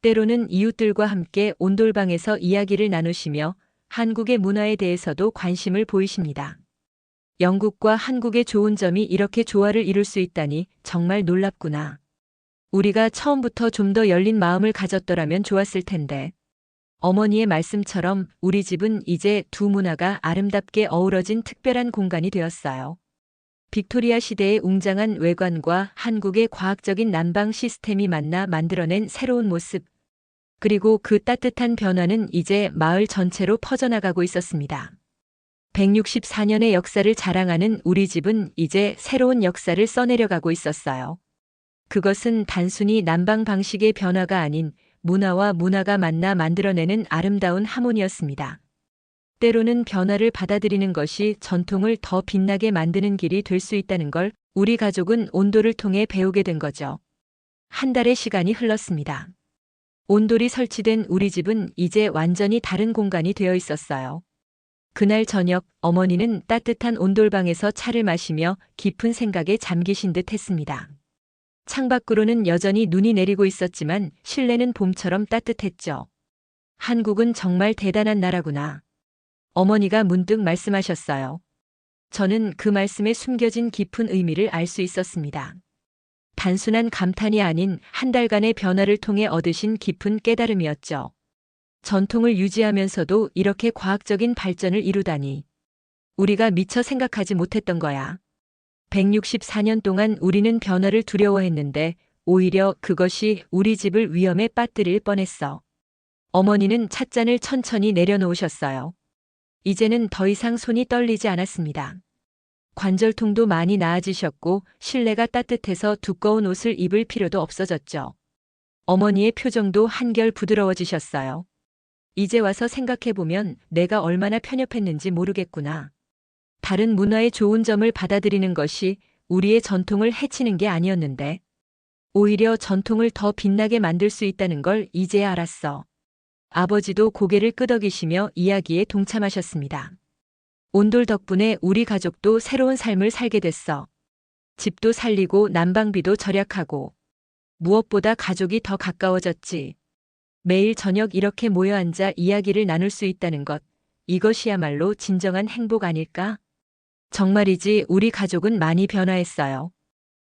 때로는 이웃들과 함께 온돌방에서 이야기를 나누시며 한국의 문화에 대해서도 관심을 보이십니다. 영국과 한국의 좋은 점이 이렇게 조화를 이룰 수 있다니 정말 놀랍구나. 우리가 처음부터 좀 더 열린 마음을 가졌더라면 좋았을 텐데. 어머니의 말씀처럼 우리 집은 이제 두 문화가 아름답게 어우러진 특별한 공간이 되었어요. 빅토리아 시대의 웅장한 외관과 한국의 과학적인 난방 시스템이 만나 만들어낸 새로운 모습. 그리고 그 따뜻한 변화는 이제 마을 전체로 퍼져나가고 있었습니다. 164년의 역사를 자랑하는 우리 집은 이제 새로운 역사를 써내려가고 있었어요. 그것은 단순히 난방 방식의 변화가 아닌 문화와 문화가 만나 만들어내는 아름다운 하모니였습니다. 때로는 변화를 받아들이는 것이 전통을 더 빛나게 만드는 길이 될 수 있다는 걸 우리 가족은 온돌을 통해 배우게 된 거죠. 한 달의 시간이 흘렀습니다. 온돌이 설치된 우리 집은 이제 완전히 다른 공간이 되어 있었어요. 그날 저녁 어머니는 따뜻한 온돌방에서 차를 마시며 깊은 생각에 잠기신 듯 했습니다. 창밖으로는 여전히 눈이 내리고 있었지만 실내는 봄처럼 따뜻했죠. 한국은 정말 대단한 나라구나. 어머니가 문득 말씀하셨어요. 저는 그 말씀에 숨겨진 깊은 의미를 알 수 있었습니다. 단순한 감탄이 아닌 한 달간의 변화를 통해 얻으신 깊은 깨달음이었죠. 전통을 유지하면서도 이렇게 과학적인 발전을 이루다니. 우리가 미처 생각하지 못했던 거야. 164년 동안 우리는 변화를 두려워했는데 오히려 그것이 우리 집을 위험에 빠뜨릴 뻔했어. 어머니는 찻잔을 천천히 내려놓으셨어요. 이제는 더 이상 손이 떨리지 않았습니다. 관절통도 많이 나아지셨고 실내가 따뜻해서 두꺼운 옷을 입을 필요도 없어졌죠. 어머니의 표정도 한결 부드러워지셨어요. 이제 와서 생각해보면 내가 얼마나 편협했는지 모르겠구나. 다른 문화의 좋은 점을 받아들이는 것이 우리의 전통을 해치는 게 아니었는데 오히려 전통을 더 빛나게 만들 수 있다는 걸 이제야 알았어. 아버지도 고개를 끄덕이시며 이야기에 동참하셨습니다. 온돌 덕분에 우리 가족도 새로운 삶을 살게 됐어. 집도 살리고 난방비도 절약하고 무엇보다 가족이 더 가까워졌지. 매일 저녁 이렇게 모여 앉아 이야기를 나눌 수 있다는 것, 이것이야말로 진정한 행복 아닐까? 정말이지 우리 가족은 많이 변화했어요.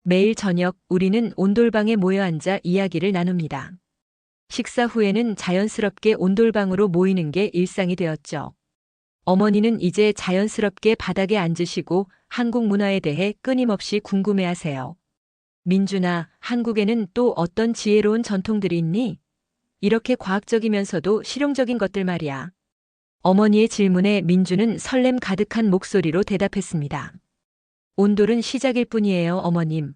매일 저녁 우리는 온돌방에 모여 앉아 이야기를 나눕니다. 식사 후에는 자연스럽게 온돌방으로 모이는 게 일상이 되었죠. 어머니는 이제 자연스럽게 바닥에 앉으시고 한국 문화에 대해 끊임없이 궁금해하세요. 민준아, 한국에는 또 어떤 지혜로운 전통들이 있니? 이렇게 과학적이면서도 실용적인 것들 말이야. 어머니의 질문에 민주는 설렘 가득한 목소리로 대답했습니다. 온돌은 시작일 뿐이에요, 어머님.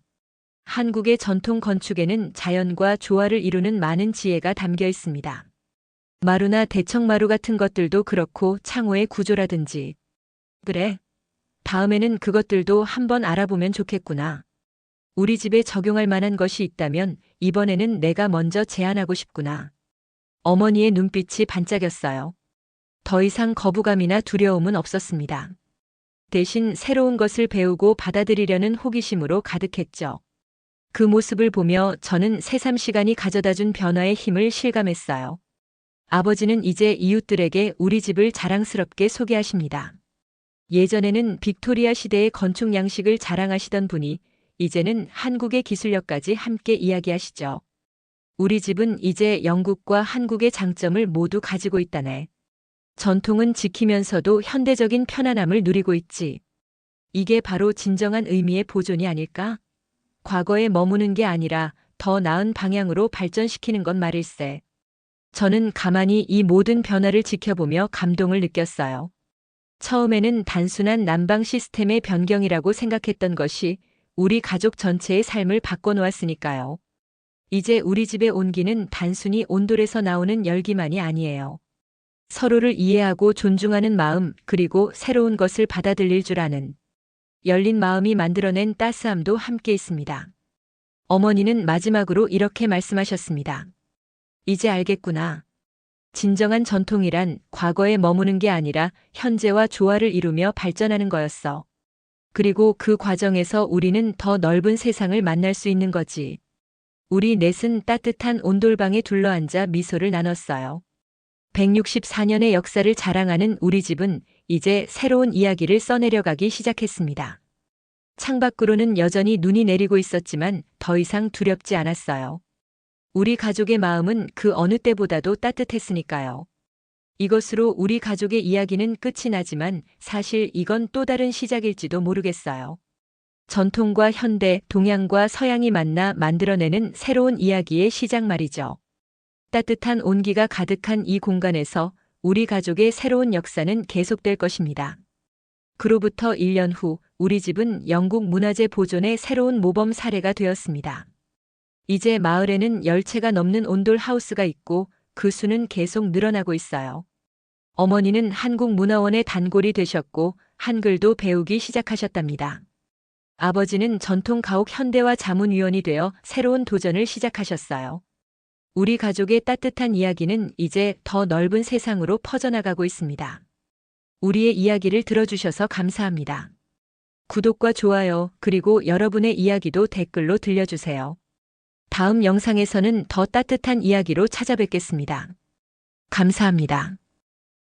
한국의 전통 건축에는 자연과 조화를 이루는 많은 지혜가 담겨 있습니다. 마루나 대청마루 같은 것들도 그렇고 창호의 구조라든지. 그래. 다음에는 그것들도 한번 알아보면 좋겠구나. 우리 집에 적용할 만한 것이 있다면 이번에는 내가 먼저 제안하고 싶구나. 어머니의 눈빛이 반짝였어요. 더 이상 거부감이나 두려움은 없었습니다. 대신 새로운 것을 배우고 받아들이려는 호기심으로 가득했죠. 그 모습을 보며 저는 새삼 시간이 가져다준 변화의 힘을 실감했어요. 아버지는 이제 이웃들에게 우리 집을 자랑스럽게 소개하십니다. 예전에는 빅토리아 시대의 건축 양식을 자랑하시던 분이 이제는 한국의 기술력까지 함께 이야기하시죠. 우리 집은 이제 영국과 한국의 장점을 모두 가지고 있다네. 전통은 지키면서도 현대적인 편안함을 누리고 있지. 이게 바로 진정한 의미의 보존이 아닐까? 과거에 머무는 게 아니라 더 나은 방향으로 발전시키는 것 말일세. 저는 가만히 이 모든 변화를 지켜보며 감동을 느꼈어요. 처음에는 단순한 난방 시스템의 변경이라고 생각했던 것이 우리 가족 전체의 삶을 바꿔놓았으니까요. 이제 우리 집의 온기는 단순히 온돌에서 나오는 열기만이 아니에요. 서로를 이해하고 존중하는 마음, 그리고 새로운 것을 받아들일 줄 아는 열린 마음이 만들어낸 따스함도 함께 있습니다. 어머니는 마지막으로 이렇게 말씀하셨습니다. 이제 알겠구나. 진정한 전통이란 과거에 머무는 게 아니라 현재와 조화를 이루며 발전하는 거였어. 그리고 그 과정에서 우리는 더 넓은 세상을 만날 수 있는 거지. 우리 넷은 따뜻한 온돌방에 둘러앉아 미소를 나눴어요. 164년의 역사를 자랑하는 우리 집은 이제 새로운 이야기를 써내려가기 시작했습니다. 창밖으로는 여전히 눈이 내리고 있었지만 더 이상 두렵지 않았어요. 우리 가족의 마음은 그 어느 때보다도 따뜻했으니까요. 이것으로 우리 가족의 이야기는 끝이 나지만 사실 이건 또 다른 시작일지도 모르겠어요. 전통과 현대, 동양과 서양이 만나 만들어내는 새로운 이야기의 시작 말이죠. 따뜻한 온기가 가득한 이 공간에서 우리 가족의 새로운 역사는 계속될 것입니다. 그로부터 1년 후 우리 집은 영국 문화재 보존의 새로운 모범 사례가 되었습니다. 이제 마을에는 10채가 넘는 온돌 하우스가 있고 그 수는 계속 늘어나고 있어요. 어머니는 한국문화원의 단골이 되셨고 한글도 배우기 시작하셨답니다. 아버지는 전통 가옥 현대화 자문위원이 되어 새로운 도전을 시작하셨어요. 우리 가족의 따뜻한 이야기는 이제 더 넓은 세상으로 퍼져나가고 있습니다. 우리의 이야기를 들어주셔서 감사합니다. 구독과 좋아요, 그리고 여러분의 이야기도 댓글로 들려주세요. 다음 영상에서는 더 따뜻한 이야기로 찾아뵙겠습니다. 감사합니다.